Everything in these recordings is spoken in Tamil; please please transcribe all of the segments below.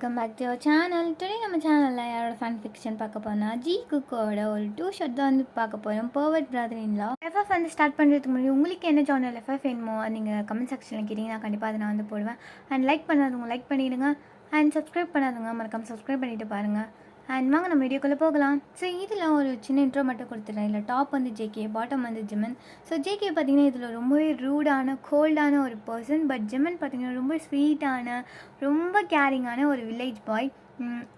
Welcome back to your channel. Today நம்ம சேனலில் யாரோட ஃபன் ஃபிக்ஷன் பார்க்க போனால் ஜி குக்கோட ஒரு 2 ஷர்ட் தான் வந்து பார்க்க போகிறோம். Pervert brother in law. FF வந்து ஸ்டார்ட் பண்ணுறதுக்கு முன்னாடி உங்களுக்கு என்ன ஜானல் எஃப்எஃப் வேணுமோ நீங்கள் கமெண்ட் செக்ஷனில் கேட்டிங்கன்னா கண்டிப்பாக அதை நான் வந்து போடுவேன். அண்ட் லைக் பண்ணாதவங்க லைக் பண்ணிவிடுங்க. அண்ட் சப்ஸ்கிரைப் பண்ணாதவங்க மறக்காம சப்ஸ்கிரைப் பண்ணிவிட்டு பாருங்கள். அண்ட் வாங்க நம்ம வீடியோக்குள்ளே போகலாம். ஸோ இதில் ஒரு சின்ன இன்ட்ரோ மட்டும் கொடுத்துட்றேன். இல்லை டாப் வந்து ஜேகே, பாட்டம் வந்து ஜிமன். ஸோ ஜேகே பார்த்திங்கன்னா இதில் ரொம்பவே ரூடான கோல்டான ஒரு பர்சன். பட் ஜிமன் பார்த்திங்கன்னா ரொம்ப ஸ்வீட்டான ரொம்ப கேரிங்கான ஒரு வில்லேஜ் பாய்.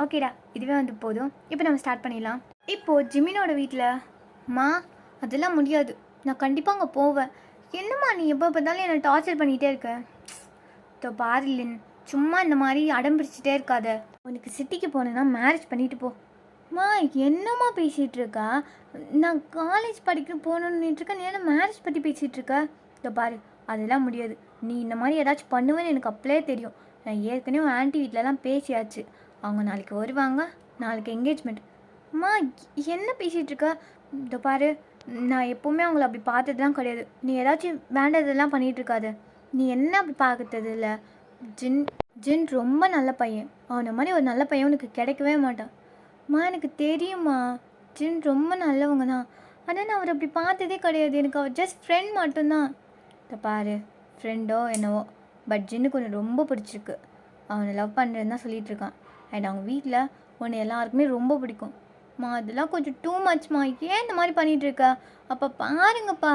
ஓகேடா, இதுவே வந்து போதும். இப்போ நம்ம ஸ்டார்ட் பண்ணிடலாம். இப்போது ஜிமினோட வீட்டில் மா அதெல்லாம் முடியாது, நான் கண்டிப்பாக அங்கே போவேன். என்னம்மா நீ எப்போ பார்த்தாலும் என்னை டார்ச்சர் பண்ணிகிட்டே இருக்க. தோ பாரிலின், சும்மா இந்த மாதிரி அடம் பிடிச்சிட்டே இருக்காத. உனக்கு சிட்டிக்கு போனேன்னா மேரேஜ் பண்ணிட்டு போ. மா என்னம்மா பேசிகிட்டு இருக்கா? நான் காலேஜ் படிக்க போகணுன்னு இருக்கேன், நீ என்ன மேரேஜ் பற்றி பேசிகிட்டு இருக்க? இதோ பாரு, அதெல்லாம் முடியாது. நீ இந்த மாதிரி ஏதாச்சும் பண்ணுவேன்னு எனக்கு அப்பளே தெரியும். நான் ஏற்கனவே ஆன்ட்டி வீட்டிலலாம் பேசியாச்சு. அவங்க நாளைக்கு வருவாங்க, நாளைக்கு என்கேஜ்மெண்ட். அம்மா என்ன பேசிகிட்டு இருக்க? இதோ பாரு, நான் எப்போவுமே அவங்கள அப்படி பார்த்ததுலாம் கிடையாது. நீ ஏதாச்சும் வேண்டதெல்லாம் பண்ணிகிட்டு இருக்காது. நீ என்ன அப்படி பார்க்கறது இல்லை? ஜின் ரொம்ப நல்ல பையன். அவனை மாதிரி ஒரு நல்ல பையன் உனக்கு கிடைக்கவே மாட்டான். அம்மா எனக்கு தெரியுமா, ஜின் ரொம்ப நல்லவங்க தான். ஆனால் நான் அவர் அப்படி பார்த்ததே கிடையாது. எனக்கு அவர் ஜஸ்ட் ஃப்ரெண்ட் மட்டும்தான். இதை பாரு, ஃப்ரெண்டோ என்னவோ, பட் ஜின்னுக்கு ஒன்று ரொம்ப பிடிச்சிருக்கு. அவனை லவ் பண்ணுறேன்னு தான் சொல்லிகிட்டு இருக்கான். அண்ட் அவங்க வீட்டில் உன்னை எல்லாருக்குமே ரொம்ப பிடிக்கும். மா அதெல்லாம் கொஞ்சம் டூ மச்மா, ஏன் இந்த மாதிரி பண்ணிகிட்டு இருக்க? அப்போ பாருங்கப்பா.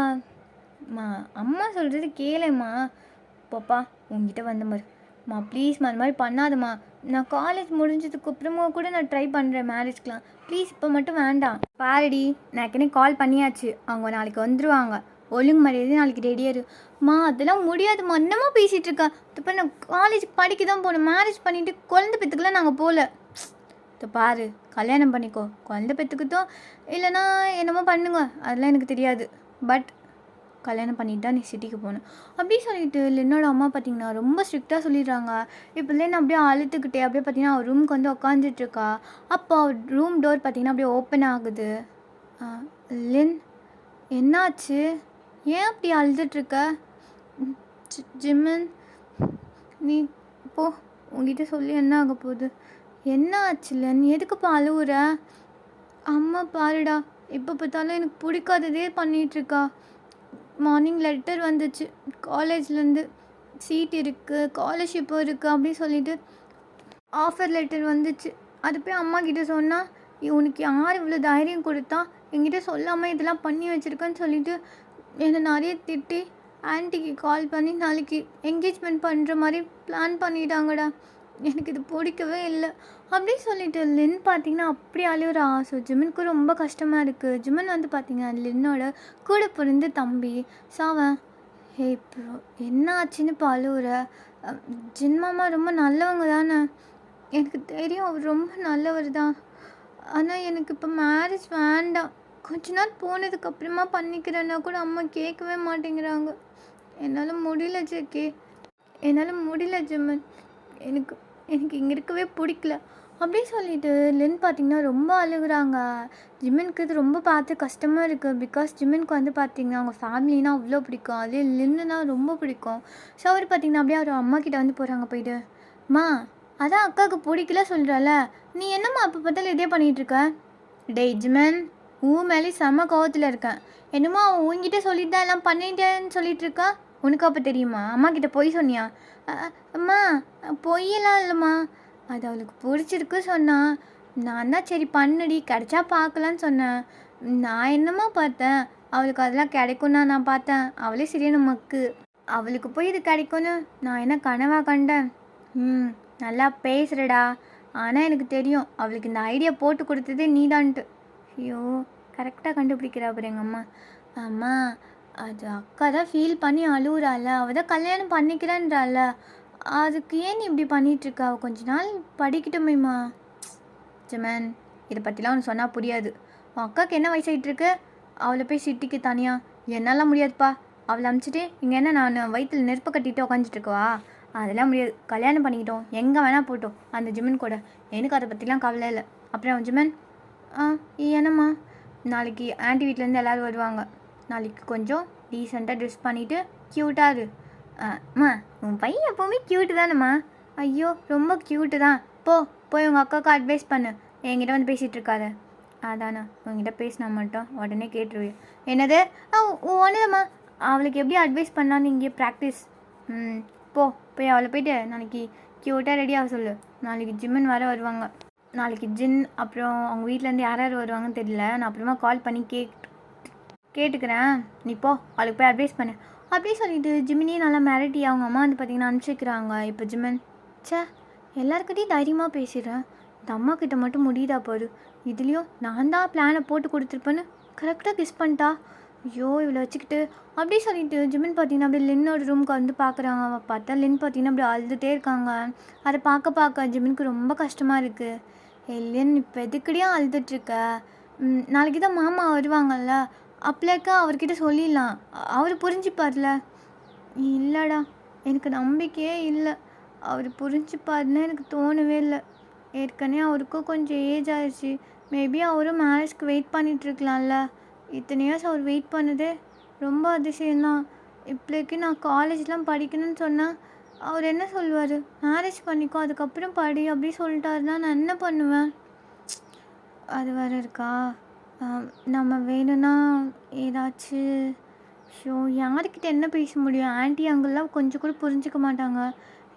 மா அம்மா சொல்கிறது கேளும்மா. பாப்பா உங்ககிட்ட வந்த மாதிரி மா ப்ளீஸ்மா அந்த மாதிரி பண்ணாதம்மா. நான் காலேஜ் முடிஞ்சதுக்கு அப்புறமா கூட நான் ட்ரை பண்ணுறேன் மேரேஜ்க்கெலாம். ப்ளீஸ் இப்போ மட்டும் வேண்டாம். பாருடி, நான் ஏற்கனவே கால் பண்ணியாச்சு. அவங்க நாளைக்கு வந்துடுவாங்க. ஒழுங்கு மரியாதை நாளைக்கு ரெடியாரு. மா அதெல்லாம் முடியாதுமா, என்னம்மா பேசிகிட்டு இருக்கா? இப்போ நான் காலேஜ் படிக்க தான் போகணும். மேரேஜ் பண்ணிவிட்டு குழந்தை பெற்றுக்கலாம் நாங்கள் போகல. இப்போ பாரு, கல்யாணம் பண்ணிக்கோ, குழந்தை பெற்றுக்கிட்டோம் இல்லைனா என்னமோ பண்ணுங்க, அதெல்லாம் எனக்கு தெரியாது. பட் கல்யாணம் பண்ணிட்டு தான் நீ சிட்டிக்கு போகணும் அப்படி சொல்லிட்டு என்னோட அம்மா பார்த்திங்கன்னா ரொம்ப ஸ்ட்ரிக்டாக சொல்லிடுறாங்க. இப்போ நான் அப்படியே அழுத்துக்கிட்டே அப்படியே பார்த்திங்கன்னா அவர் ரூமுக்கு வந்து உட்காந்துட்ருக்கா. அப்போ அவர் ரூம் டோர் பார்த்திங்கன்னா அப்படியே ஓப்பன் ஆகுது. லின் என்னாச்சு? ஏன் அப்படி அழுதுட்ருக்க? ஜிம்மன் நீ போ, உங்ககிட்ட சொல்லி என்ன ஆக போகுது? என்ன ஆச்சு லின்? எதுக்குப்பா அழுவுற? அம்மா பாருடா, இப்போ பார்த்தாலும் எனக்கு பிடிக்காததே பண்ணிகிட்ருக்கா. மார்னிங் லெட்டர் வந்துச்சு காலேஜ்லேருந்து, சீட் இருக்குது, ஸ்காலர்ஷிப்பும் இருக்குது அப்படின்னு சொல்லிட்டு ஆஃபர் லெட்டர் வந்துச்சு. அது போய் அம்மா கிட்டே சொன்னால், உனக்கு யார் இவ்வளோ தைரியம் கொடுத்தா என்கிட்ட சொல்லாமல் இதெல்லாம் பண்ணி வச்சுருக்கேன்னு சொல்லிட்டு என்னை நிறைய திட்டி ஆன்ட்டிக்கு கால் பண்ணி நாளைக்கு என்கேஜ்மெண்ட் பண்ணுற மாதிரி பிளான் பண்ணிட்டாங்கடா. எனக்கு இது பிடிக்கவே இல்லை அப்படின்னு சொல்லிட்டு லின் பார்த்திங்கன்னா அப்படி அழுகுறா. ஸோ ஜிமனுக்கு ரொம்ப கஷ்டமாக இருக்குது. ஜிமன் வந்து பார்த்திங்கன்னா லின்னோட கூட பிறந்த தம்பி. ஸோ அவன் இப்போ என்ன ஆச்சுன்னு இப்போ அழுகுற? ஜின் மாமா ரொம்ப நல்லவங்க தானே? எனக்கு தெரியும், அவர் ரொம்ப நல்லவர் தான். ஆனால் எனக்கு இப்போ மேரேஜ் வேண்டாம், கொஞ்ச நாள் போனதுக்கப்புறமா பண்ணிக்கிறேன்னா கூட அம்மா கேட்கவே மாட்டேங்கிறாங்க. என்னால் முடியல ஜேகே, என்னால் முடியல ஜிமன், எனக்கு இங்கே இருக்கவே பிடிக்கல அப்படின்னு சொல்லிட்டு லின் பார்த்திங்கன்னா ரொம்ப அழுகுறாங்க. ஜிம்மனுக்கு இது ரொம்ப பார்த்து கஷ்டமாக இருக்குது. பிகாஸ் ஜிம்மனுக்கு வந்து பார்த்திங்கன்னா அவங்க ஃபேமிலினா அவ்வளோ பிடிக்கும், அதே லின்னுனா ரொம்ப பிடிக்கும். ஸோ அவர் பார்த்திங்கன்னா அப்படியே அவர் அம்மா கிட்டே வந்து போகிறாங்க. போயிட்டு மா அதான் அக்காவுக்கு பிடிக்கல சொல்கிறால, நீ என்னம்மா அப்போ பார்த்தாலும் இதே பண்ணிகிட்ருக்க? டேய் ஜிம்மன், மேலே செம்ம கோவத்தில் இருக்கேன். என்னமோ அவன் உங்ககிட்ட சொல்லிட்டு தான் எல்லாம் பண்ணிட்டேன்னு சொல்லிட்டு இருக்கா. உனக்கு அப்போ தெரியுமா? அம்மா கிட்டே பொய் சொன்னியா? அம்மா பொய்யெல்லாம் இல்லைம்மா, அது அவளுக்கு பிடிச்சிருக்கு சொன்னா. நான் தான் சரி பண்ணுடி, கிடைச்சா பார்க்கலான்னு சொன்னேன். நான் என்னம்மா பார்த்தேன், அவளுக்கு அதெல்லாம் கிடைக்கும்னா நான் பார்த்தேன். அவளே சரியான மக்கு, அவளுக்கு போய் இது கிடைக்கும்னு நான் என்ன கனவா கண்டேன்? நல்லா பேசுகிறடா, ஆனால் எனக்கு தெரியும் அவளுக்கு இந்த ஐடியா போட்டு கொடுத்ததே நீதான்ட்டு. ஐயோ, கரெக்டாக கண்டுபிடிக்கிறா பாரு எங்கள் அம்மா. அம்மா அது அக்கா தான் ஃபீல் பண்ணி அழுகுறாள், அவள் தான் கல்யாணம் பண்ணிக்கிறேன்றாள். அதுக்கு ஏன் நீ இப்படி பண்ணிகிட்ருக்கா? அவள் கொஞ்ச நாள் படிக்கட்டுமேம்மா. ஜிமன், இதை பற்றிலாம் ஒன்று சொன்னால் புரியாது. உன் அக்காவுக்கு என்ன வயசாகிட்டுருக்கு? அவளை போய் சிட்டிக்கு தனியாக என்னால் முடியாதுப்பா. அவளை அனுப்பிச்சிட்டு இங்கே என்ன நான் வயிற்றில் நெருப்பு கட்டிட்டு உட்காந்துட்ருக்கவா? அதெல்லாம் முடியாது. கல்யாணம் பண்ணிக்கிட்டோம், எங்கே வேணால் போட்டோம் அந்த ஜிமன் கூட. எனக்கு அதை பற்றிலாம் கவலை இல்லை. அப்புறம் ஜிமன், என்னம்மா? நாளைக்கு ஆன்ட்டி வீட்டிலேருந்து எல்லோரும் வருவாங்க. நாளைக்கு கொஞ்சம் டீசெண்டாக ட்ரெஸ் பண்ணிவிட்டு க்யூட்டாக இரு. அம்மா உன் பையன் எப்போவுமே க்யூட்டு தானேம்மா? ஐயோ ரொம்ப க்யூட்டு தான், போ போய் உங்கள் அக்காவுக்கு அட்வைஸ் பண்ணு, என்கிட்ட வந்து பேசிகிட்டு இருக்காத. அதானா உங்ககிட்ட பேசினா மட்டும் உடனே கேட்டுருவேன். என்னது? ஒன்றுதம்மா, அவளுக்கு எப்படி அட்வைஸ் பண்ணலான்னு இங்கே ப்ராக்டிஸ். போ போய் அவளை போய்ட்டு நாளைக்கு க்யூட்டாக ரெடியாக சொல்லு. நாளைக்கு ஜிம்மன் வர வருவாங்க. நாளைக்கு ஜின் அப்புறம் அவங்க வீட்டிலேருந்து யார் யார் வருவாங்கன்னு தெரியல. நான் அப்புறமா கால் பண்ணி கேட்டுக்கிறேன். நீ போ அவளுக்கு போய் அட்வைஸ் பண்ணு. அப்படியே சொல்லிட்டு ஜிமினியே நல்லா மிரட்டி அவங்க அம்மா வந்து பார்த்திங்கன்னா அனுப்பிச்சிக்கிறாங்க. இப்போ ஜிம்மன் எல்லாருக்கிட்டையும் தைரியமாக பேசிடுறேன், இந்த அம்மா கிட்ட மட்டும் முடியுதா பாரு. இதுலேயும் நான் தான் பிளானை போட்டு கொடுத்துருப்பேன்னு கரெக்டாக கிஸ் பண்ணிட்டா. ஐயோ இவ்வளோ வச்சுக்கிட்டு அப்படியே சொல்லிட்டு ஜிமின் பார்த்தீங்கன்னா அப்படியே லின்னோட ரூமுக்கு வந்து பார்க்குறாங்க. பார்த்தா லின் பார்த்தீங்கன்னா அப்படி அழுதுகிட்டே இருக்காங்க. அதை பார்க்க ஜிமினுக்கு ரொம்ப கஷ்டமாக இருக்குது. லின் இப்போ எதுக்கடியா அழுதுட்ருக்க? நாளைக்கு தான் மாமா வருவாங்கல்ல, அப்பலேக்கா அவர்கிட்ட சொல்லிடலாம், அவர் புரிஞ்சுப்பார்ல. இல்லைடா, எனக்கு நம்பிக்கையே இல்லை. அவர் புரிஞ்சுப்பாருன்னு எனக்கு தோணவே இல்லை. ஏற்கனவே அவருக்கும் கொஞ்சம் ஏஜ் ஆயிடுச்சு. மேபி அவரும் மேரேஜ்க்கு வெயிட் பண்ணிகிட்ருக்கலாம்ல. இத்தனை இயர்ஸ் அவர் வெயிட் பண்ணதே ரொம்ப அதிசயம்தான். இப்போக்கு நான் காலேஜ்லாம் படிக்கணும்னு சொன்னால் அவர் என்ன சொல்லுவார்? மேரேஜ் பண்ணிக்கோ, அதுக்கப்புறம் படி அப்படி சொல்லிட்டாருன்னா நான் என்ன பண்ணுவேன்? அது வேறு இருக்கா. நம்ம வேணும்னா ஏதாச்சும் யாருக்கிட்ட என்ன பேச முடியும்? ஆன்ட்டி அங்கெல்லாம் கொஞ்சம் கூட புரிஞ்சிக்க மாட்டாங்க.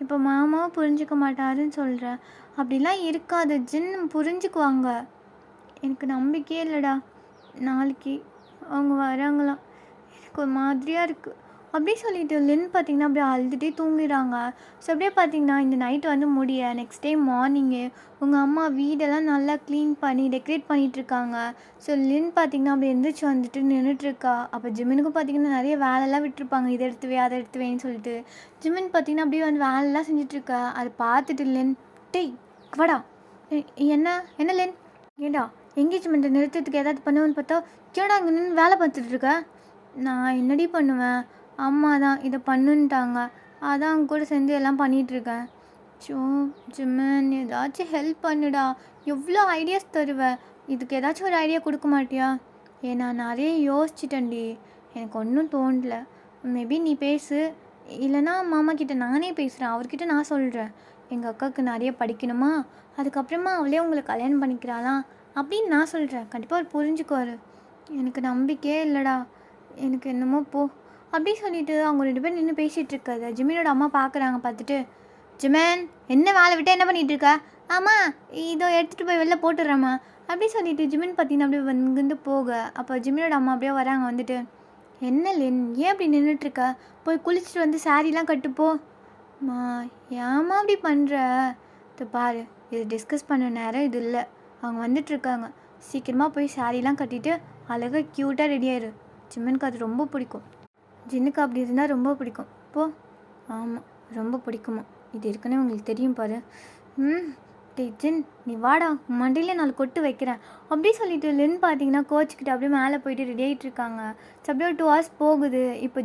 இப்போ மாமாவும் புரிஞ்சிக்க மாட்டாருன்னு சொல்கிறேன். அப்படிலாம் இருக்காது, ஜின் புரிஞ்சுக்குவாங்க. எனக்கு நம்பிக்கையே இல்லைடா. நாளைக்கு அவங்க வராங்களாம், எனக்கு ஒரு மாதிரியாக இருக்குது. அப்படியே சொல்லிட்டு லின் பார்த்திங்கன்னா அப்படியே அழுதுகிட்டே தூங்கிடுறாங்க. ஸோ அப்படியே பார்த்திங்கன்னா இந்த நைட்டு வந்து முடிய நெக்ஸ்ட் டே மார்னிங்கு உங்கள் அம்மா வீடெல்லாம் நல்லா க்ளீன் பண்ணி டெக்கரேட் பண்ணிகிட்ருக்காங்க. ஸோ லின் பார்த்திங்கன்னா அப்படி எந்திரிச்சு வந்துட்டு நின்றுட்டுருக்கா. அப்போ ஜிமினுக்கும் பார்த்திங்கன்னா நிறைய வேலைலாம் விட்டுருப்பாங்க, இதை எடுத்துவே அதை எடுத்துவேன்னு சொல்லிட்டு. ஜிமின் பார்த்திங்கன்னா அப்படியே வந்து வேலைலாம் செஞ்சிட்ருக்கா. அதை பார்த்துட்டு லின், டேய் வாடா. என்ன லின், ஏண்டா எங்கேஜ்மெண்ட்டை நிறுத்தத்துக்கு ஏதாவது பண்ணுவேன்னு பார்த்தா கேடா அங்கே நின்று வேலை பார்த்துட்ருக்க. நான் என்னடி பண்ணுவேன், அம்மா தான் இதை பண்ணுன்ட்டாங்க, அதான் அவங்க கூட சேர்ந்து எல்லாம் பண்ணிகிட்ருக்கேன். ஜிம்மன் ஏதாச்சும் ஹெல்ப் பண்ணுடா, எவ்வளோ ஐடியாஸ் தருவேன், இதுக்கு ஏதாச்சும் ஒரு ஐடியா கொடுக்க மாட்டியா? நான் நிறைய யோசிச்சிட்டேன்டி, எனக்கு ஒன்றும் தோணல. மேபி நீ பேசு, இல்லைனா மாமா கிட்டே நானே பேசுகிறேன், அவர்கிட்ட நான் சொல்கிறேன். எங்கள் அக்காவுக்கு நிறைய படிக்கணுமா, அதுக்கப்புறமா அவளே உங்களை கல்யாணம் பண்ணிக்கிறாளாம் அப்படின்னு நான் சொல்கிறேன். கண்டிப்பாக அவர் புரிஞ்சுக்குவார். எனக்கு நம்பிக்கையே இல்லைடா, எனக்கு என்னமோ போ அப்படி சொல்லிவிட்டு அவங்க 2 பேர் நின்று பேசிகிட்டு இருக்காது. ஜிமினோட அம்மா பார்க்குறாங்க. பார்த்துட்டு, ஜிமன் என்ன வேலை விட்டு என்ன பண்ணிகிட்ருக்க? ஆமாம் இதோ எடுத்துகிட்டு போய் வெளில போட்டுடுறேம்மா அப்படி சொல்லிவிட்டு ஜிமின் பார்த்தீங்கன்னா அப்படியே வந்து போக, அப்போ ஜிமினோட அம்மா அப்படியே வராங்க. வந்துட்டு, என்ன லின் ஏன் அப்படி நின்றுட்டுருக்க? போய் குளிச்சுட்டு வந்து சாரீலாம் கட்டுப்போ. மா ஏம்மா அப்படி பண்ணுற? இது பாரு, இது டிஸ்கஸ் பண்ண நேரம் இது இல்லை. அவங்க வந்துட்டுருக்காங்க, சீக்கிரமாக போய் சாரீலாம் கட்டிட்டு அழகாக க்யூட்டாக ரெடியாயிரு. ஜிம்மனுக்கு அது ரொம்ப பிடிக்கும். ஜின்னுக்கு அப்படி இருந்தால் ரொம்ப பிடிக்கும். போ. ஆமாம் ரொம்ப பிடிக்குமா, இது ஏற்கனவே உங்களுக்கு தெரியும் பாரு. டே ஜின் நீ வாடா, மண்டையில் 4 கொட்டு வைக்கிறேன் அப்படி சொல்லிட்டு லின் பார்த்தீங்கன்னா கோச்சுக்கிட்டு அப்படியே மேலே போயிட்டு ரெடி ஆகிட்டு இருக்காங்க. ஸோ அப்படியே 2 hours போகுது. இப்போ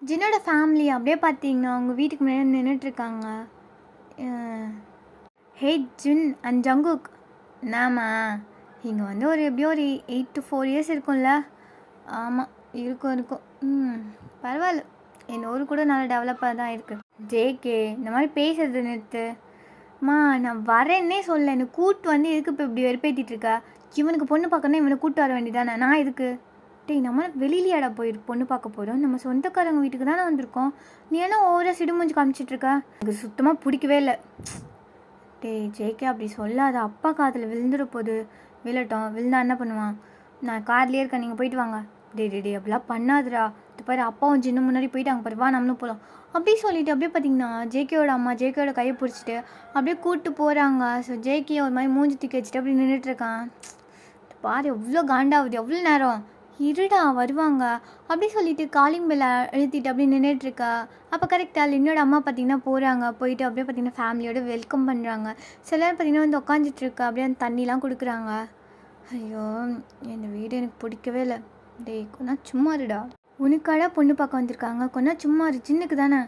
ஜின்னோட ஃபேமிலி அப்படியே பார்த்தீங்கன்னா அவங்க வீட்டுக்கு முன்னாடி நின்றுட்டுருக்காங்க. ஹே ஜின் அண்ட் ஜங்குக், நாமா இங்கே வந்து எப்படியோ ஒரு 8 to 4 years இருக்கும்ல? ஆமாம் இருக்கும். பரவாயில்ல, என் ஊர் கூட நல்லா டெவலப்பாக தான் இருக்குது. ஜேகே இந்த மாதிரி பேசுறது நிறுத்து. நான் வரேன்னே சொல்ல, என்னை கூப்பிட்டு வந்து எதுக்கு இப்போ இப்படி வெறுப்பேற்றிட்டு இருக்கா? இவனுக்கு பொண்ணு பார்க்கணும், இவனை கூப்பிட்டு வர வேண்டியதானே, நான் எதுக்கு? டேய் நம்ம வெளியிலையாடா பொண்ணு பார்க்க போகிறோம், நம்ம சொந்தக்காரங்க வீட்டுக்கு தானே வந்திருக்கோம். நீ என்ன ஓவராக சிடுமூஞ்சி காமிச்சிட்ருக்க? எனக்கு சுத்தமாக பிடிக்கவே இல்லை. டேய் ஜேகே அப்படி சொல்லாத, அப்பா காதில் விழுந்துட போகுது. விழுந்தா என்ன பண்ணுவான்? நான் கார்லேயே இருக்கேன், நீங்கள் போயிட்டு வாங்க. டே அப்படிலாம் பண்ணாதுடா. இது பாரு அப்பாவும் ஜின்னு முன்னாடி போயிட்டு அங்கே பாரு, வா நம்மளும் போகலாம் அப்படி சொல்லிட்டு அப்படியே பார்த்தீங்கன்னா ஜேகேயோட அம்மா ஜேகேயோட கையை பிடிச்சிட்டு அப்படியே கூப்பிட்டு போகிறாங்க. ஸோ ஜேகே ஒரு மாதிரி மூஞ்சி தூக்கி வச்சுட்டு அப்படி நின்றுட்டுருக்கான். பாரு எவ்வளோ காண்டாகுது, எவ்வளோ நேரம் இருடா வருவாங்க அப்படி சொல்லிட்டு காலிங் பெல்லை எழுத்திட்டு அப்படி நின்றுட்டுருக்கா. அப்போ கரெக்டாக என்னோட அம்மா பார்த்திங்கன்னா போகிறாங்க. போயிட்டு அப்படியே பார்த்திங்கன்னா ஃபேமிலியோட வெல்கம் பண்ணுறாங்க. சிலர் பார்த்திங்கன்னா வந்து உட்காந்துட்ருக்கா, அப்படியே அந்த தண்ணிலாம் கொடுக்குறாங்க. ஐயோ இந்த வீடு எனக்கு பிடிக்கவே இல்லை. டேய் கொஞ்சம் சும்மா இருடா, உனக்காடா பொண்ணு பார்க்க வந்திருக்காங்க, கொஞ்சம் சும்மா இரு, சின்னுக்கு தானே.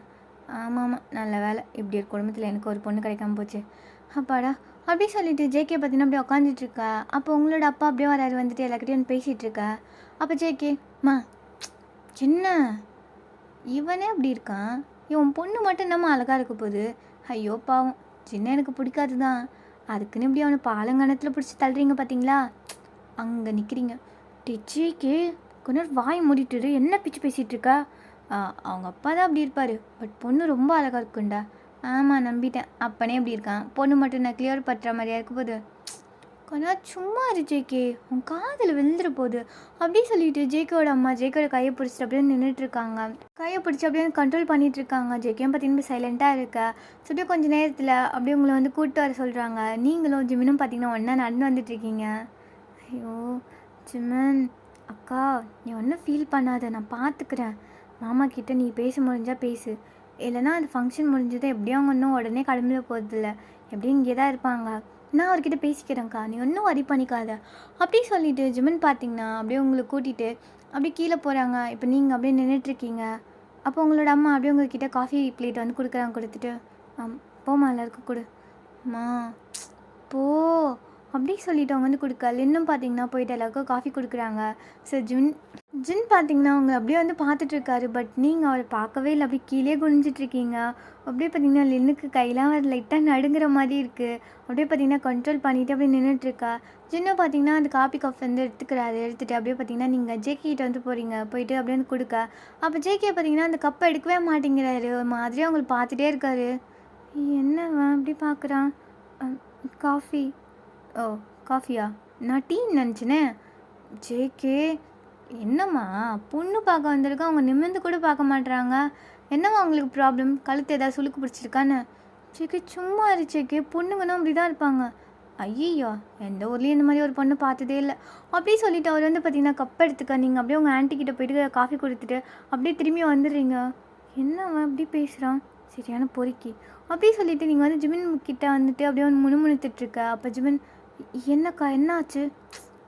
ஆமாம் நல்ல வேலை, இப்படி ஒரு குடும்பத்தில் எனக்கு ஒரு பொண்ணு கிடைக்காம போச்சு. அப்பாடா அப்படி சொல்லிட்டு ஜேகே பார்த்தீங்கன்னா அப்படியே உட்காந்துட்ருக்கா. அப்போ உங்களோட அப்பா அப்படியே வராரு, வந்துட்டு எல்லாக்கிட்டையும் வந்து பேசிகிட்ருக்கா. அப்போ ஜேகே என்ன இவனே அப்படி இருக்கான், இவன் பொண்ணு மட்டும் என்னம்மா அழகாக இருக்க போகுது. ஐயோ பாவம், சின்ன எனக்கு பிடிக்காது தான். அதுக்குன்னு இப்படி அவனை பாலங்கணத்தில் பிடிச்சி தள்ளுறீங்க பார்த்தீங்களா? அங்கே நிற்கிறீங்க. டிச்சிக்கு கொஞ்ச நேரம் வாய் மூடிட்டுரு. என்ன பிச்சு பேசிகிட்டு இருக்கா? அவங்க அப்பா தான் அப்படி இருப்பார், பட் பொண்ணு ரொம்ப அழகாக இருக்குண்டா. ஆமாம், நம்பிட்டேன். அப்பனே அப்படி இருக்கான், பொண்ணு மட்டும் நான் கிளியர் பட்டுற மாதிரியா இருக்க போகுது. கொஞ்ச சும்மா இரு ஜேகே, உன் காதில் விழுந்துட போகுது அப்படின்னு சொல்லிட்டு ஜேகேவோட அம்மா ஜேகேவோட கையை பிடிச்சிட்டு அப்படியே நின்றுட்டுருக்காங்க. கையை பிடிச்சி அப்படியே கண்ட்ரோல் பண்ணிகிட்டு இருக்காங்க. ஜேகேயும் பார்த்தீங்கன்னா சைலண்ட்டாக இருக்க. ஸோ அப்படியே கொஞ்சம் நேரத்தில் அப்படியே உங்களை வந்து கூப்பிட்டு வர சொல்கிறாங்க. நீங்களும் ஜிமினும் பார்த்தீங்கன்னா ஒன்றா நடந்து வந்துட்டுருக்கீங்க. ஐயோ ஜிமன், அக்கா நீ ஒன்றும் ஃபீல் பண்ணாத, நான் பார்த்துக்கிறேன். மாமா கிட்டே நீ பேச முடிஞ்சால் பேசு, இல்லைனா அந்த ஃபங்க்ஷன் முடிஞ்சதை எப்படியும் அவங்க இன்னும் உடனே கிளம்பிட போகிறதில்ல, எப்படியும் இங்கே தான் இருப்பாங்க. நான் அவர்கிட்ட பேசிக்கிறேன்க்கா, நீ ஒன்றும் வரி பண்ணிக்காத அப்படி சொல்லிவிட்டு ஜிமன் பார்த்தீங்கன்னா அப்படியே உங்களை கூட்டிகிட்டு அப்படியே கீழே போகிறாங்க. இப்போ நீங்கள் அப்படியே நின்றுட்டுருக்கீங்க. அப்போ உங்களோட அம்மா அப்படியே உங்கள்கிட்ட காஃபி பிளேட் வந்து கொடுத்துட்டு போமா எல்லாருக்கும் கொடு அம்மா போ அப்படி சொல்லிட்டு அவங்க வந்து கொடுக்கல. இன்னும் பார்த்தீங்கன்னா போயிட்டு எல்லாருக்கும் காஃபி கொடுக்குறாங்க. ஸோ ஜின் பார்த்தீங்கன்னா அவங்க அப்படியே வந்து பார்த்துட்ருக்காரு. பட் நீங்கள் அவரை பார்க்கவே இல்லை, அப்படியே கீழே குனிஞ்சிட்ருக்கீங்க. அப்படியே பார்த்தீங்கன்னா லின்னுக்கு கையெல்லாம் லைட்டாக நடுங்கிற மாதிரி இருக்குது. அப்படியே பார்த்தீங்கன்னா கண்ட்ரோல் பண்ணிவிட்டு அப்படியே நின்றுட்டுருக்கா. ஜின்னும் பார்த்தீங்கன்னா அந்த காப்பி கப் வந்து எடுத்துகிட்டு அப்படியே பார்த்தீங்கன்னா நீங்கள் ஜேகே கிட்ட வந்து போயிட்டு அப்படியே வந்து கொடுக்க. அப்போ ஜேகே பார்த்தீங்கன்னா அந்த கப்பை எடுக்கவே மாட்டேங்கிறாரு. ஒரு மாதிரியாக அவங்களை பார்த்துட்டே இருக்காரு. என்னவன் அப்படி பார்க்குறான்? காஃபி. ஓ காஃபியா? நான் டீன்னு நினச்சினே. ஜேகே என்னம்மா, பொண்ணு பார்க்க வந்திருக்கா, அவங்க நிமிர்ந்து கூட பார்க்க மாட்டுறாங்க. என்னம்மா அவங்களுக்கு ப்ராப்ளம்? கழுத்து ஏதாவது சுளுக்கு பிடிச்சிருக்கான்னு? ஜேகே சும்மா இரு ஜேகே, பொண்ணுங்கன்னா அப்படி தான் இருப்பாங்க. ஐயோ, எந்த ஊர்லேயும் இந்த மாதிரி ஒரு பொண்ணு பார்த்ததே இல்லை அப்படி சொல்லிவிட்டு அவர் வந்து பார்த்தீங்கன்னா கப் எடுத்துக்க. நீங்கள் அப்படியே உங்கள் ஆன்ட்டிக்கிட்ட போயிட்டு காஃபி கொடுத்துட்டு அப்படியே திரும்பி வந்துடுறீங்க. என்னவன் அப்படி பேசுகிறான், சரியான பொறுக்கி அப்படி சொல்லிவிட்டு நீங்கள் வந்து ஜிமின் கிட்ட வந்துட்டு அப்படியே வந்து முணுமுணுத்துட்ருக்க. அப்போ ஜிமின் என்னக்கா என்ன ஆச்சு?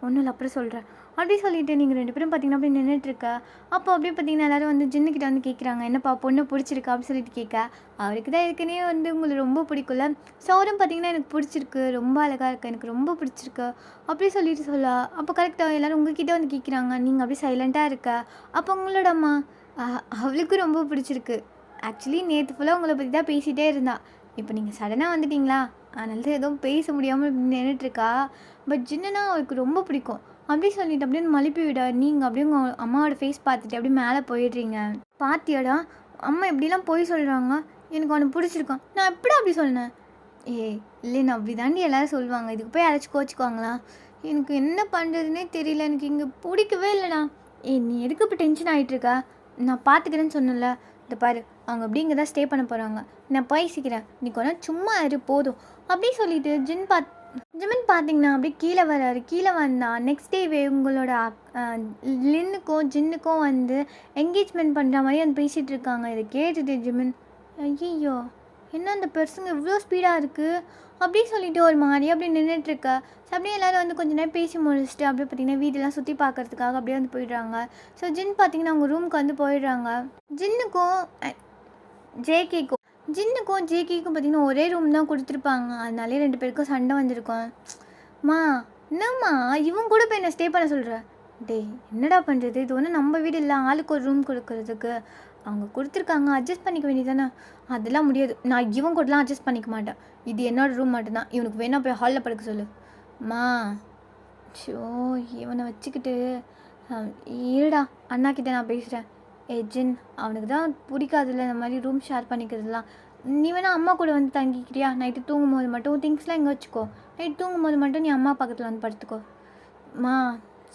ஒன்றும் இல்லை, அப்புறம் சொல்கிறேன் அப்படி சொல்லிவிட்டு நீங்கள் 2 பேரும் பார்த்தீங்கன்னா அப்படியே நின்றுட்டுருக்க. அப்போ அப்படியே பார்த்தீங்கன்னா எல்லோரும் வந்து ஜின்னுக்கிட்ட வந்து கேட்குறாங்க, என்னப்பா பொண்ணு பிடிச்சிருக்கா அப்படின்னு சொல்லிட்டு கேட்க. அவருக்கு தான் ஏற்கனவே வந்து உங்களுக்கு ரொம்ப பிடிக்கும்ல. ஸோ அவரும் பார்த்தீங்கன்னா எனக்கு பிடிச்சிருக்கு, ரொம்ப அழகாக இருக்குது, எனக்கு ரொம்ப பிடிச்சிருக்கு அப்படி சொல்லிட்டு சொல்ல. அப்போ கரெக்டாக எல்லோரும் உங்ககிட்ட வந்து கேட்குறாங்க. நீங்கள் அப்படியே சைலண்ட்டாக இருக்க. அப்போ உங்களோட அம்மா அவளுக்கும் ரொம்ப பிடிச்சிருக்கு. ஆக்சுவலி நேற்று ஃபுல்லாக உங்களை பற்றி தான் பேசிகிட்டே இருந்தா. இப்போ நீங்கள் சடனாக வந்துட்டிங்களா, அதனால தான் எதுவும் பேச முடியாமல் நின்றுட்டுருக்கா. பட் ஜின்னுனா அவருக்கு ரொம்ப பிடிக்கும் அப்படி சொல்லிட்டு அப்படியே மழுப்பி விட. நீங்கள் அப்படியே உங்கள் அம்மாவோட ஃபேஸ் பார்த்துட்டு அப்படியே மேலே போயிடுறீங்க. பாத்தியாடா அம்மா எப்படிலாம் போய் சொல்கிறாங்க, எனக்கு அவனை பிடிச்சிருக்கான். நான் எப்படி அப்படி சொன்னேன்? இல்லை நான் அப்படி தாண்டி எல்லோரும் சொல்லுவாங்க, இதுக்கு போய் யாராச்சும் கோச்சிக்குவாங்களா? எனக்கு என்ன பண்ணுறதுனே தெரியல, எனக்கு இங்கே பிடிக்கவே இல்லைடா. நீ எதுக்கு இப்போ டென்ஷன் ஆகிட்டுருக்கா? நான் பார்த்துக்கிறேன்னு சொன்னல, இந்த பாரு அவங்க அப்படி இங்கே தான் ஸ்டே பண்ண போகிறாங்க, நான் பேசிக்கிறேன், நீ கொஞ்சம் சும்மா இரு போதும் அப்படி சொல்லிட்டு ஜிமின் பார்த்தீங்கன்னா அப்படியே கீழே வராரு. கீழே வந்தால் நெக்ஸ்ட் டேவே உங்களோட லின்னுக்கும் ஜின்னுக்கும் வந்து என்கேஜ்மெண்ட் பண்ணுற மாதிரி வந்து பேசிகிட்டு இருக்காங்க. இதை கேட்டுட்டு ஜிமின் ஐயோ என்ன அந்த பெருசுங்க இவ்வளோ ஸ்பீடாக இருக்குது அப்படி சொல்லிட்டு ஒரு மாதிரி அப்படியே நின்றுட்டுருக்க. ஸோ அப்படியே எல்லோரும் வந்து கொஞ்சம் நேரம் பேசி முடிச்சுட்டு அப்படியே பார்த்திங்கன்னா வீடெல்லாம் சுற்றி பார்க்கறதுக்காக அப்படியே வந்து போயிடுறாங்க. ஸோ ஜின் பார்த்திங்கன்னா அவங்க ரூமுக்கு வந்து போயிடுறாங்க. ஜின்னுக்கும் ஜேகேக்கும் பார்த்திங்கன்னா ஒரே ரூம் தான் கொடுத்துருப்பாங்க. அதனாலே 2 பேருக்கும் சண்டை வந்திருக்கோம். மா என்னம்மா இவங்க கூட போய் என்ன ஸ்டே பண்ண சொல்கிற? டேய் என்னடா பண்ணுறது, இது ஒன்றும் நம்ம வீடு இல்லை, ஆளுக்கு ஒரு ரூம் கொடுக்கறதுக்கு. அவங்க கொடுத்துருக்காங்க, அட்ஜஸ்ட் பண்ணிக்க வேண்டியதானே. அதெல்லாம் முடியாது, நான் இவன் கூடலாம் அட்ஜஸ்ட் பண்ணிக்க மாட்டேன். இது என்னோடய ரூம் மட்டும்தான், இவனுக்கு வேணா போய் ஹாலில் படுக்க சொல்லு. மா ஷோ இவனை வச்சுக்கிட்டு இருடா, அண்ணா கிட்டே நான் பேசுகிறேன். ஜின் அவனுக்கு தான் பிடிக்காதுல்ல இந்த மாதிரி ரூம் ஷேர் பண்ணிக்கிறதுலாம். நீ வேணா அம்மா கூட வந்து தங்கிக்கிறியா? நைட்டு தூங்கும்போது மட்டும் திங்ஸ்லாம் இங்கே வச்சுக்கோ, நைட்டு தூங்கும்போது மட்டும் நீ அம்மா பக்கத்தில் வந்து படுத்துக்கோ. மா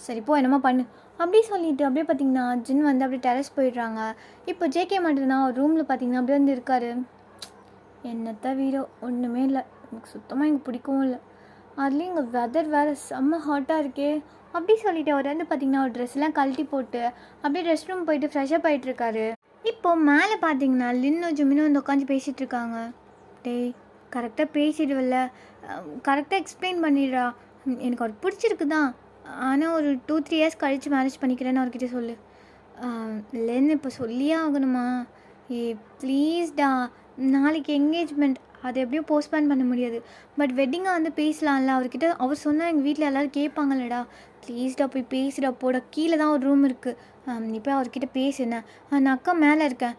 சரி போ, என்னம்மா பண்ணு அப்படி சொல்லிவிட்டு அப்படியே பார்த்திங்கன்னா ஜின் வந்து அப்படியே டெரஸ் போயிடுறாங்க. இப்போ ஜேகே மட்டும்தான் ஒரு ரூமில் பார்த்திங்கன்னா அப்படியே வந்து இருக்காரு. என்னத்த வீடோ ஒன்றுமே இல்லை, எனக்கு சுத்தமாக இங்கே பிடிக்கவும் இல்லை. அதுலேயும் இங்கே வெதர் வேறு செம்ம ஹாட்டாக இருக்கே அப்படி சொல்லிவிட்டு அவர் வந்து பார்த்திங்கன்னா ஒரு ட்ரெஸ்லாம் கழட்டி போட்டு அப்படியே ரெஸ்ட் ரூம் போயிட்டு ஃப்ரெஷ்ஷப் ஆகிட்டுருக்காரு. இப்போது மேலே பார்த்தீங்கன்னா லின்னும் ஜிமினும் வந்து உட்காந்து பேசிகிட்டு இருக்காங்க. டேய் கரெக்டாக பேசிடுவில்ல, கரெக்டாக எக்ஸ்பிளைன் பண்ணிடுறா, எனக்கு அவர் பிடிச்சிருக்கு தான், ஆனால் ஒரு 2-3 இயர்ஸ் கழித்து மேரேஜ் பண்ணிக்கிறேன்னு அவர்கிட்ட சொல்லு. இல்லைன்னு இப்போ சொல்லியே ஆகணுமா? ப்ளீஸ்டா, நாளைக்கு என்கேஜ்மெண்ட், அதை எப்படியும் போஸ்ட்போன் பண்ண முடியாது, பட் வெட்டிங்காக வந்து பேசலாம்ல அவர்கிட்ட. அவர் சொன்னால் எங்கள் வீட்டில் எல்லோரும் கேட்பாங்கல்லடா, ப்ளீஸ்டா போய் பேசுடா போட. கீழே தான் ஒரு ரூம் இருக்குது, நீ போய் அவர்கிட்ட பேசுனேன். நான் அக்கா மேலே இருக்கேன்,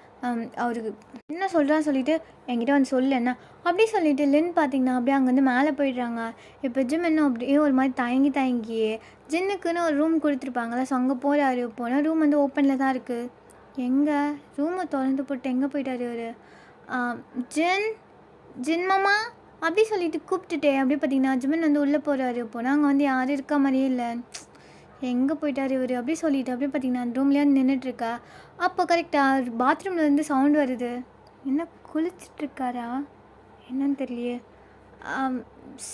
அவருக்கு என்ன சொல்கிறான்னு சொல்லிட்டு என்கிட்ட வந்து சொல்லு என்ன அப்படி சொல்லிட்டு லின் பார்த்தீங்கன்னா அப்படியே அங்கேருந்து மேலே போயிடுறாங்க. இப்போ ஜிம் இன்னும் அப்படியே ஒரு மாதிரி தயங்கியே ஜின்னுக்குன்னு ஒரு ரூம் கொடுத்துருப்பாங்களே, ஸோ அங்கே போகிறாரு. போனால் ரூம் வந்து ஓப்பனில் தான் இருக்குது. எங்கே ரூமை திறந்து போட்டு எங்கே போயிட்டாரு அவர்? ஜின் ஜின் மாமா அப்படி சொல்லிட்டு கூப்பிட்டுட்டே அப்படியே பார்த்தீங்கன்னா ஜிமின் வந்து உள்ளே போகிறாரு. போனால் அங்கே வந்து யாரும் இருக்க மாதிரியே இல்லை. எங்கே போயிட்டார் இவர் அப்படி சொல்லிட்டு அப்படியே பார்த்தீங்கன்னா அந்த ரூம்லேயே நின்றுட்டுருக்கா. அப்போ கரெக்டாக பாத்ரூம்லேருந்து சவுண்ட் வருது. என்ன குளிச்சிட்ருக்காரா என்னன்னு தெரியலையே.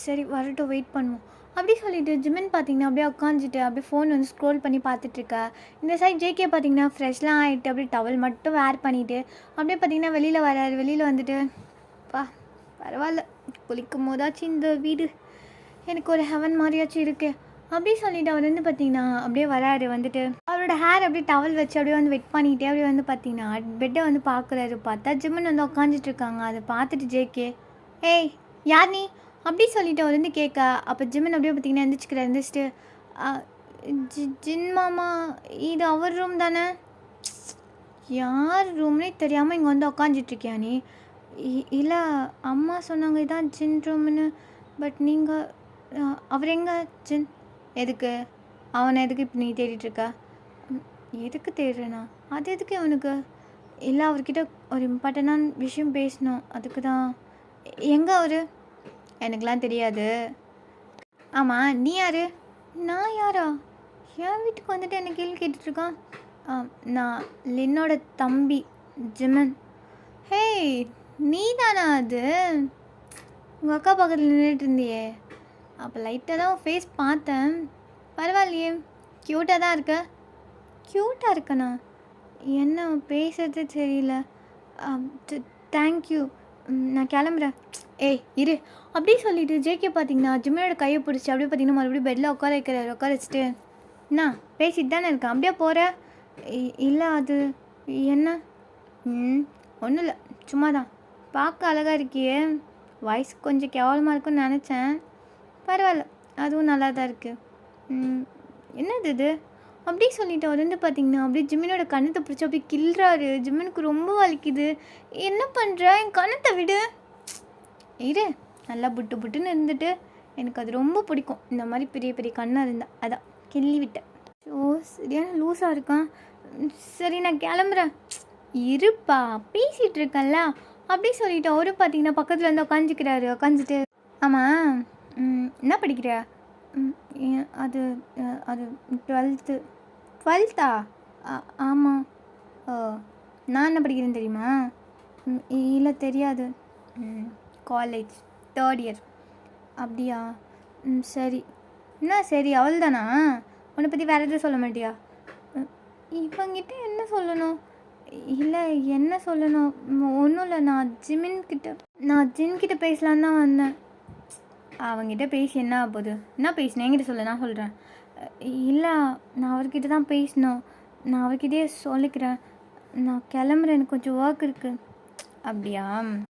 சரி வரட்டும், வெயிட் பண்ணுவோம் அப்படி சொல்லிட்டு ஜிமின் பார்த்தீங்கன்னா அப்படியே உட்காந்துட்டு அப்படியே ஃபோன் வந்து ஸ்க்ரோல் பண்ணி பார்த்துட்ருக்கா. இந்த சைட் ஜேகே பார்த்தீங்கன்னா ஃப்ரெஷ்லாம் ஆகிட்டு அப்படியே டவல் மட்டும் வேர் பண்ணிவிட்டு அப்படியே பார்த்தீங்கன்னா வெளியில் வராரு. வெளியில் வந்துட்டு பரவாயில்ல, குளிக்கும் போதாச்சும் இந்த வீடு எனக்கு ஒரு ஹெவன் மாதிரியாச்சும் இருக்குது அப்படி சொல்லிட்டு அவர் வந்து பார்த்தீங்கன்னா அப்படியே வராரு. வந்துட்டு அவரோட ஹேர் அப்படியே டவல் வச்சு அப்படியே வந்து வெட் பண்ணிகிட்டே அப்படியே வந்து பார்த்தீங்கன்னா பெட்டை வந்து பார்க்குறாரு. பார்த்தா ஜிம்மன் வந்து உட்காந்துட்டு இருக்காங்க. அதை பார்த்துட்டு ஜேகே ஏய் யார் நீ அப்படி சொல்லிட்டு அவர் வந்து கேட்க, அப்போ ஜிம்மன் அப்படியே பார்த்தீங்கன்னா எந்திரிச்சிட்டு ஜின் மாமா இது அவர் ரூம் தானே? யார் ரூம்னே தெரியாமல் இங்கே வந்து உட்காந்துட்ருக்கியா நீ? இல்லை அம்மா சொன்னாங்க இதான் ஜின் ரூம்னு. பட் நீங்கள் அவர் எங்கே ஜின்? எதுக்கு அவனை எதுக்கு இப்போ நீ தேடிட்டுருக்க? எதுக்கு தேடுறேண்ணா? அது எதுக்கு அவனுக்கு? இல்லை அவர்கிட்ட ஒரு இம்பார்ட்டண்டான விஷயம் பேசணும், அதுக்கு தான். எங்கே அவர்? எனக்கெலாம் தெரியாது. ஆமாம் நீ யார்? நான் யாரா? என் வீட்டுக்கு வந்துட்டு என்ன கேள்வி கேட்டுட்ருக்கான். நான் லின்னோட தம்பி ஜிமன். ஹே நீ தானா அது? உங்கள் அக்கா பக்கத்தில் நின்றுட்டு இருந்தியே. அப்போ லைட்டாக தான் ஃபேஸ் பார்த்தேன். பரவாயில்லையே, க்யூட்டாக தான் இருக்க. க்யூட்டாக இருக்கண்ணா? என்ன பேசுறது தெரியல. தேங்க்யூ, நான் கிளம்புறேன். ஏய் இரு அப்படி சொல்லிவிட்டு ஜேகே பார்த்தீங்கன்னா ஜிம்மனோட கையை பிடிச்சி அப்படியே பார்த்தீங்கன்னா மறுபடியும் பெட்டில் உட்கார வைக்கிறாரு. உட்கார வச்சுட்டு என்ன பேசிட்டு தானே இருக்கேன், அப்படியே போகிற? இல்லை அது என்ன? ஒன்றும் இல்லை, சும்மா தான். பார்க்க அழகாக இருக்கியே. வாய்ஸ் கொஞ்சம் கேவலமாக இருக்குன்னு நினச்சேன். பரவாயில்ல, அதுவும் நல்லா தான் இருக்குது. என்னது இது அப்படி சொல்லிட்டு அவர் வந்து பார்த்திங்கன்னா அப்படியே ஜிம்மினோட கண்ணத்தை பிடிச்சி அப்படியே கிள்றாரு. ஜிம்மினுக்கு ரொம்ப வலிக்குது. என்ன பண்ணுற, என் கண்ணத்தை விடு. இரு நல்லா புட்டு புட்டுன்னு இருந்துட்டு எனக்கு அது ரொம்ப பிடிக்கும். இந்த மாதிரி பெரிய பெரிய கண்ணாக இருந்தால் அதான் கிள்ளி விட்டேன். ஓ சரியான லூஸாக இருக்கான். சரி நான் கிளம்புறேன். இருப்பா பேசிகிட்டு இருக்கேன்ல அப்படி சொல்லிவிட்டு அவரும் பார்த்தீங்கன்னா பக்கத்தில் வந்து உட்காந்துக்கிறாரு. உட்காந்துட்டு ஆமாம் என்ன படிக்கிற? அது அது 12th. ஆமாம். ஓ நான் என்ன படிக்கிறேன்னு தெரியுமா? இல்லை தெரியாது. College 3rd year. அப்படியா? சரி. என்ன சரி அவள்தானா? உன்னை பற்றி வேறு எதுவும் சொல்ல மாட்டியா? இவங்கிட்ட என்ன சொல்லணும்? இல்லை என்ன சொல்லணும், ஒன்றும் இல்லை. நான் ஜின்கிட்ட பேசலான்னு தான் வந்தேன். அவங்ககிட்ட பேசி என்ன ஆகுது? என்ன பேசினேன் என்கிட்ட சொல்ல, நான் சொல்கிறேன். இல்லை நான் அவர்கிட்ட தான் பேசணும். நான் அவர்கிட்டயே சொல்லிக்கிறேன். நான் கிளம்புறேன், எனக்கு கொஞ்சம் ஒர்க் இருக்குது. அப்படியா?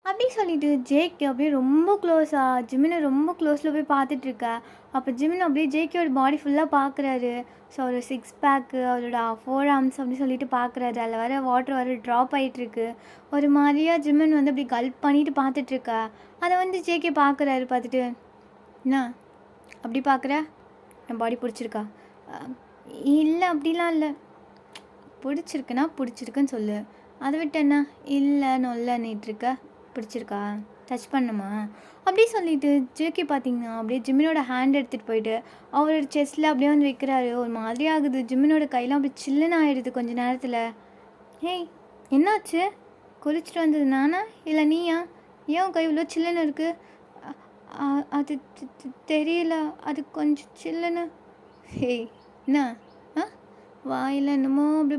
அப்படி சொல்லிட்டு ஜேகே அப்படியே ரொம்ப க்ளோஸாக ஜிமினை ரொம்ப க்ளோஸில் போய் பார்த்துட்ருக்கா. அப்போ ஜிமின் அப்படியே ஜேகேயோட பாடி ஃபுல்லாக பார்க்குறாரு. ஸோ ஒரு 6 pack அவரோட 4 arms அப்படி சொல்லிட்டு பார்க்குறாரு. அதில் வர வாட்டர் வர ட்ராப் ஆகிட்டுருக்கு. ஒரு மாதிரியாக ஜிமின் வந்து அப்படி கல்ப் பண்ணிட்டு பார்த்துட்ருக்கா. அதை வந்து ஜேகே பார்க்குறாரு. பார்த்துட்டு என்ன அப்படி பார்க்குற? என் பாடி பிடிச்சிருக்கா? இல்லை அப்படிலாம் இல்லை. பிடிச்சிருக்குன்னா பிடிச்சிருக்குன்னு சொல்லு. அதை விட்டு என்ன இல்லை நொல்ல நீட்டிருக்க? பிடிச்சிருக்கா? டச் பண்ணுமா? அப்படி சொல்லிட்டு ஜேகே பார்த்தீங்கன்னா அப்படியே ஜிமினோட ஹேண்ட் எடுத்துகிட்டு போயிட்டு அவரோட செஸ்ட்டில் அப்படியே வந்து வைக்கிறாரு. ஒரு மாதிரி ஆகுது. ஜிமினோட கையெல்லாம் அப்படி சில்லுன்னு ஆகிடுது கொஞ்ச நேரத்தில். ஹேய் என்னாச்சு? குளிச்சுட்டு வந்தது நானா இல்லை நீயா? ஏன் கை இவ்வளோ சில்லுன்னு இருக்குது? அது தெரியல, அது கொஞ்சம் சில்லுன்னு. ஹேய் என்ன வாயில் என்னமோ அப்படி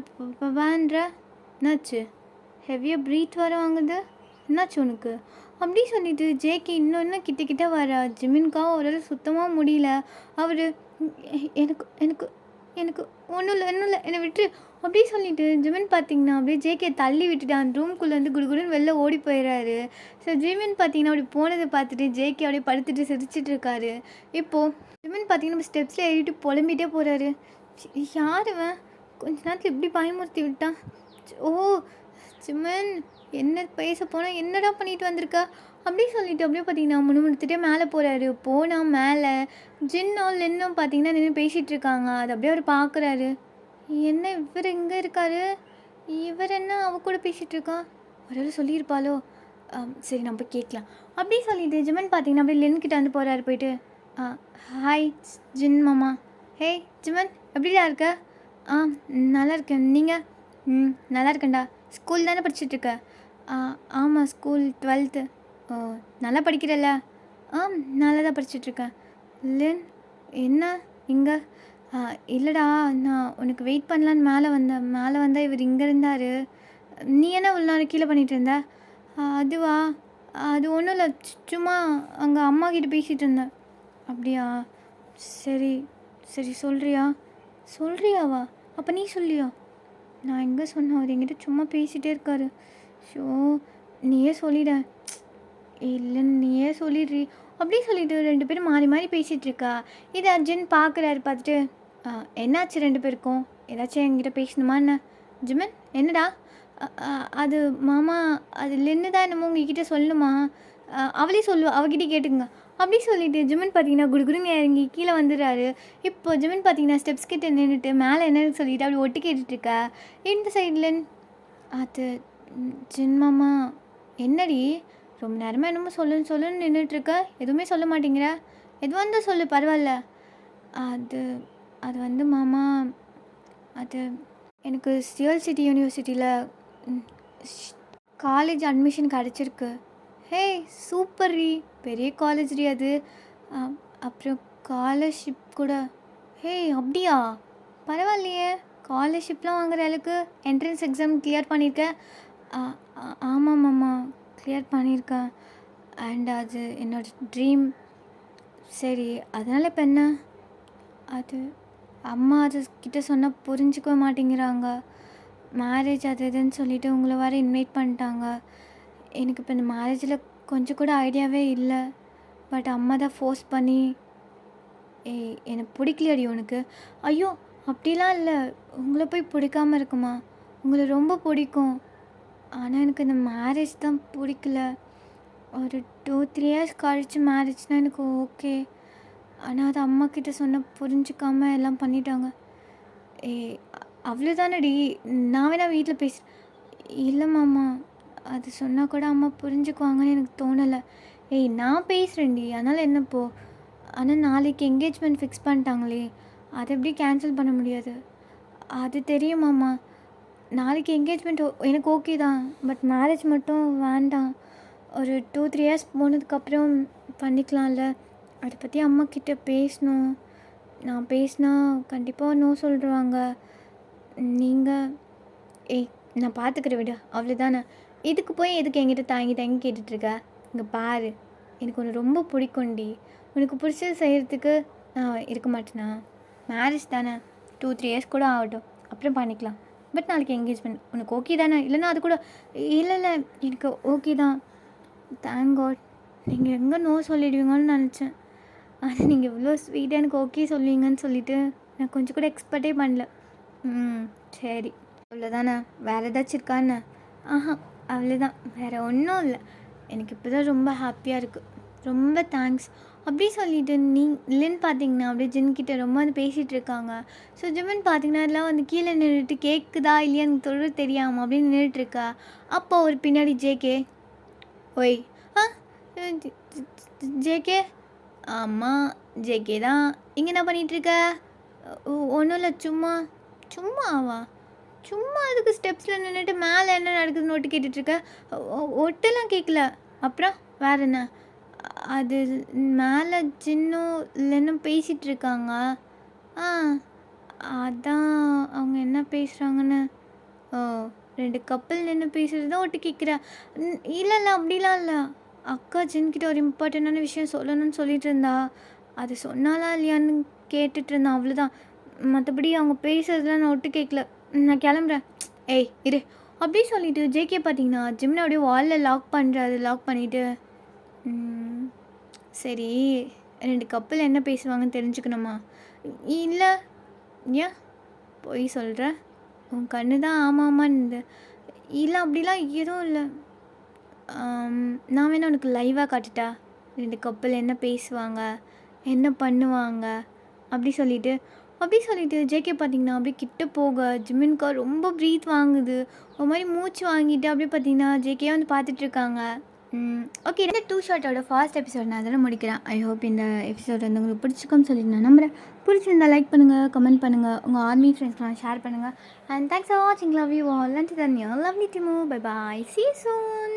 வேண்ட? என்னாச்சு? ஹெவியாக ப்ரீத் வர வாங்குது. என்னாச்சு உனக்கு? அப்படி சொல்லிட்டு ஜேகே இன்னொன்று கிட்ட வர ஜிமின்காவும் அவரால் சுத்தமாக முடியல. அவர் எனக்கு எனக்கு எனக்கு ஒன்றும் இல்லை என்னை விட்டு அப்படி சொல்லிட்டு ஜிமின் பார்த்தீங்கன்னா அப்படியே ஜேகே தள்ளி விட்டுட்டு அந்த ரூம்குள்ளேருந்து குடுகுடுன்னு வெளில ஓடி போயிடுறாரு. ஸோ ஜிமின் பார்த்தீங்கன்னா அப்படி போனதை பார்த்துட்டு ஜேகே அப்படியே படுத்துட்டு சிரிச்சிட்டு இருக்காரு. இப்போது ஜிமின் பார்த்தீங்கன்னா ஸ்டெப்ஸில் ஏறிட்டு புலம்பிகிட்டே போகிறாரு. யாருவன் கொஞ்ச நேரத்தில் இப்படி பயமுறுத்தி விட்டான்? ஓ சிம்மன் என்ன பேச போனால் என்னடா பண்ணிட்டு வந்திருக்கா அப்படி சொல்லிட்டு அப்படியே பார்த்தீங்கன்னா முணுமுணுத்துட்டே மேலே போகிறாரு. போனால் மேலே ஜின்னும் லென்னும் பார்த்தீங்கன்னா நின்று பேசிகிட்டு இருக்காங்க. அது அப்படியே அவர் பார்க்குறாரு. என்ன இவர் இங்கே இருக்காரு, இவர் என்ன அவ கூட பேசிகிட்டு இருக்கா, ஒரு சொல்லியிருப்பாளோ. சரி நம்ம போய் கேட்கலாம் அப்படி சொல்லிட்டு ஜிமன் பார்த்தீங்கன்னா அப்படியே லென்கிட்ட வந்து போகிறாரு. போயிட்டு ஹாய் ஜின் மாமா. ஹே ஜிமன் எப்படிடா இருக்க? நல்லா இருக்கேன். நீங்கள்? நல்லா இருக்கேன்டா. ஸ்கூல் தானே படிச்சுட்ருக்க? ஆமாம் ஸ்கூல் 12th. ஓ நல்லா படிக்கிறல்ல? நல்லா தான் படிச்சுட்ருக்கேன். லென் என்ன இங்கே? இல்லைடா நான் உனக்கு வெயிட் பண்ணலான்னு மேலே வந்தால் இவர் இங்கே இருந்தார். நீ என்ன இவ்வளோ நாள் கீழே பண்ணிகிட்டு இருந்த? அதுவா, அது ஒன்றும் இல்லை, சும்மா அங்கே அம்மா கிட்ட பேசிகிட்டு இருந்தேன். அப்படியா, சரி சரி. சொல்கிறியாவா? அப்போ நீ சொல்லியா? நான் எங்கே சொன்னேன், அவர் என்கிட்ட சும்மா பேசிகிட்டே இருக்காரு. ஷோ நீயே சொல்லிட. இல்லைன்னு நீயே சொல்லிடுறி அப்படி சொல்லிட்டு 2 பேரும் மாறி மாறி பேசிகிட்ருக்கா. இது அர்ஜுன் பார்க்குறாரு. பார்த்துட்டு என்னாச்சு 2 பேருக்கும்? ஏதாச்சும் என்கிட்ட பேசணுமா என்ன? ஜிமன் என்னடா? அது மாமா, அது லென்னு தான் என்னமோ உங்ககிட்ட சொல்லணுமா? அவளே சொல்லுவா, அவகிட்டே கேட்டுங்க அப்படி சொல்லிட்டு ஜிமன் பார்த்தீங்கன்னா குடுகுடுங்க இறங்கி கீழே வந்துடுறாரு. இப்போ ஜிமன் பார்த்தீங்கன்னா ஸ்டெப்ஸ் கிட்ட நின்றுட்டு மேலே என்னன்னு சொல்லிட்டு அப்படி ஒட்டு கேட்டுட்ருக்கா. இந்த சைடில் அது ஜின் மாமா என்னடி ரொம்ப நேரமாக என்னமோ சொல்லுன்னு நின்றுட்டுருக்க, எதுவுமே சொல்ல மாட்டேங்கிற. எதுவாக இருந்தால் சொல்லு, பரவாயில்ல. அது வந்து மாமா, அது எனக்கு சிஎல் சிட்டி யூனிவர்சிட்டியில் காலேஜ் அட்மிஷன் கிடச்சிருக்கு. ஹே சூப்பர் ரீ, பெரிய காலேஜ் ரீ அது. அப்புறம் ஸ்காலர்ஷிப் கூட. ஹே அப்படியா, பரவாயில்லையே. ஸ்காலர்ஷிப்லாம் வாங்குற அளவுக்கு என்ட்ரன்ஸ் எக்ஸாம் கிளியர் பண்ணியிருக்கேன். ஆமாம் மாமா, கிளியர் பண்ணியிருக்கேன். அண்ட் அது என்னோடய ட்ரீம். சரி அதனால் இப்போ என்ன? அது அம்மா அது கிட்ட சொன்னால் புரிஞ்சிக்கவே மாட்டேங்கிறாங்க. மேரேஜ் அது இதுன்னு சொல்லிவிட்டு உங்களை வேறு இன்வைட் பண்ணிட்டாங்க. எனக்கு இப்போ இந்த மேரேஜில் கொஞ்சம் கூட ஐடியாவே இல்லை. பட் அம்மா தான் ஃபோர்ஸ் பண்ணி. எனக்கு பிடிக்கலையடி உனக்கு? ஐயோ அப்படிலாம் இல்லை, உங்களை போய் பிடிக்காமல் இருக்குமா? உங்களை ரொம்ப பிடிக்கும். ஆனால் எனக்கு இந்த மேரேஜ் தான் பிடிக்கல. ஒரு 2-3 இயர்ஸ் கழித்து மேரேஜ்னால் எனக்கு ஓகே. ஆனால் அது அம்மா கிட்ட சொன்ன புரிஞ்சிக்காமல் எல்லாம் பண்ணிட்டாங்க. அவ்வளோதானடி, நான் வேணா வீட்டில் பேச. இல்லை மாமா, அது சொன்னால் கூட அம்மா புரிஞ்சுக்குவாங்கன்னு எனக்கு தோணலை. நான் பேசுகிறேன்டி, அதனால் என்னப்போ. ஆனால் நாளைக்கு என்கேஜ்மெண்ட் ஃபிக்ஸ் பண்ணிட்டாங்களே, அதை எப்படி கேன்சல் பண்ண முடியாது. அது தெரியும் மாமா. நாளைக்கு என்கேஜ்மெண்ட் எனக்கு ஓகே தான், பட் மேரேஜ் மட்டும் வேண்டாம். ஒரு 2-3 இயர்ஸ் போனதுக்கப்புறம் பண்ணிக்கலாம்ல. அதை பற்றி அம்மா கிட்டே பேசணும். நான் பேசினா கண்டிப்பாக நோ சொல்லிடுவாங்க. நீங்கள் நான் பார்த்துக்கிறேன் விடு, அவ்வளோதானே. இதுக்கு போய் எதுக்கு என்கிட்ட தாங்கி கேட்டுட்ருக்க? இங்கே பாரு, எனக்கு ஒன்று ரொம்ப பிடிக்கும்டி. உனக்கு பிடிச்சது செய்கிறதுக்கு நான் இருக்க மாட்டேனா? மேரேஜ் தானே, 2-3 இயர்ஸ் கூட ஆகட்டும், அப்புறம் பண்ணிக்கலாம். பட் நாளைக்கு என்கேஜ்மெண்ட் உனக்கு ஓகே தானே? இல்லைன்னா அது கூட இல்லை எனக்கு ஓகே தான். Thank God. நீங்கள் எங்கே நோ சொல்லிடுவீங்கன்னு நினச்சேன். ஆனால் நீங்கள் இவ்வளோ ஸ்வீட்டாக எனக்கு ஓகே சொல்லுவீங்கன்னு சொல்லிவிட்டு நான் கொஞ்சம் கூட எக்ஸ்பெக்டே பண்ணல. சரி அவ்வளோதானே, வேறு ஏதாச்சும் இருக்கான்னு? அவ்வளோதான், வேறு ஒன்றும் இல்லை. எனக்கு இப்போ தான் ரொம்ப ஹாப்பியாக இருக்குது. ரொம்ப தேங்க்ஸ் அப்படி சொல்லிவிட்டு இல்லைன்னு பார்த்தீங்கன்னா அப்படியே ஜின்கிட்ட ரொம்ப வந்து பேசிகிட்டு இருக்காங்க. ஸோ ஜிமன் பார்த்தீங்கன்னா எல்லாம் வந்து கீழே நின்றுட்டு கேட்குதா இல்லையான்னு தொழில் தெரியாமல் அப்படின்னு நின்றுட்டுருக்கா. அப்போ ஒரு பின்னாடி ஜேகே. ஓய் ஜேகே. ஆமாம் ஜேகே தான். இங்கே என்ன பண்ணிகிட்ருக்க? ஒன்றும் இல்லை, சும்மாவா? சும்மா அதுக்கு ஸ்டெப்ஸில் நின்றுட்டு மேலே என்ன நடக்குதுன்னு ஒட்டு கேட்டுட்ருக்க? ஒட்டெல்லாம் கேட்கல. அப்புறம் வேறு என்ன? அது மேலே ஜின்னும் இல்லைன்னும் பேசிகிட்ருக்காங்க. அதான் அவங்க என்ன பேசுகிறாங்கன்னு. 2 கப்பல் நின்று பேசுகிறது தான் ஒட்டு கேட்குறேன். இல்லை அப்படிலாம் இல்லை. அக்கா ஜின்கிட்ட ஒரு இம்பார்ட்டண்ட்டான விஷயம் சொல்லணும்னு சொல்லிட்டு இருந்தா. அது சொன்னாலா இல்லையான்னு கேட்டுட்டு இருந்தேன், அவ்வளோதான். மற்றபடி அவங்க பேசுறதுலாம் நான் ஒட்டு கேட்கல. நான் கிளம்புறேன். இரு அப்படி சொல்லிவிட்டு ஜேகே பார்த்தீங்கன்னா ஜிம்னை அப்படியே வாலில் லாக் பண்ணுறாரு. லாக் பண்ணிவிட்டு சரி 2 கப்பல் என்ன பேசுவாங்கன்னு தெரிஞ்சுக்கணுமா? இல்லை. ஏன் பொய் சொல்கிற? உன் கண்ணு தான் ஆமாம்மான்னு. இல்லை அப்படிலாம் எதுவும் இல்லை. நான் வேணா உனக்கு லைவாக காட்டுட்டா? 2 கப்பல் என்ன பேசுவாங்க, என்ன பண்ணுவாங்க அப்படி சொல்லிட்டு ஜேகே பார்த்தீங்கன்னா அப்படியே கிட்ட போக ஜிமின்கா ரொம்ப ப்ரீத் வாங்குது. ஒரு மாதிரி மூச்சு வாங்கிட்டு அப்படியே பார்த்தீங்கன்னா ஜேகே வந்து பார்த்துட்ருக்காங்க. ஓகே, இந்த 2 ஷார்ட்டோட ஃபர்ஸ்ட் எபிசோட் நான் அதில் முடிக்கிறேன். ஐ ஹோப் இந்த எபிசோட் வந்து உங்களுக்கு பிடிச்சிக்கும்னு சொல்லி நான் நம்புகிறேன். பிடிச்சிருந்தா லைக் பண்ணுங்கள், கமெண்ட் பண்ணுங்கள், உங்கள் ஆர்மி ஃப்ரெண்ட்ஸ்லாம் ஷேர் பண்ணுங்கள். அண்ட் தேங்க்ஸ் ஃபார் வாட்சிங். Love you all. And then you lovely to move. Bye bye. See you soon.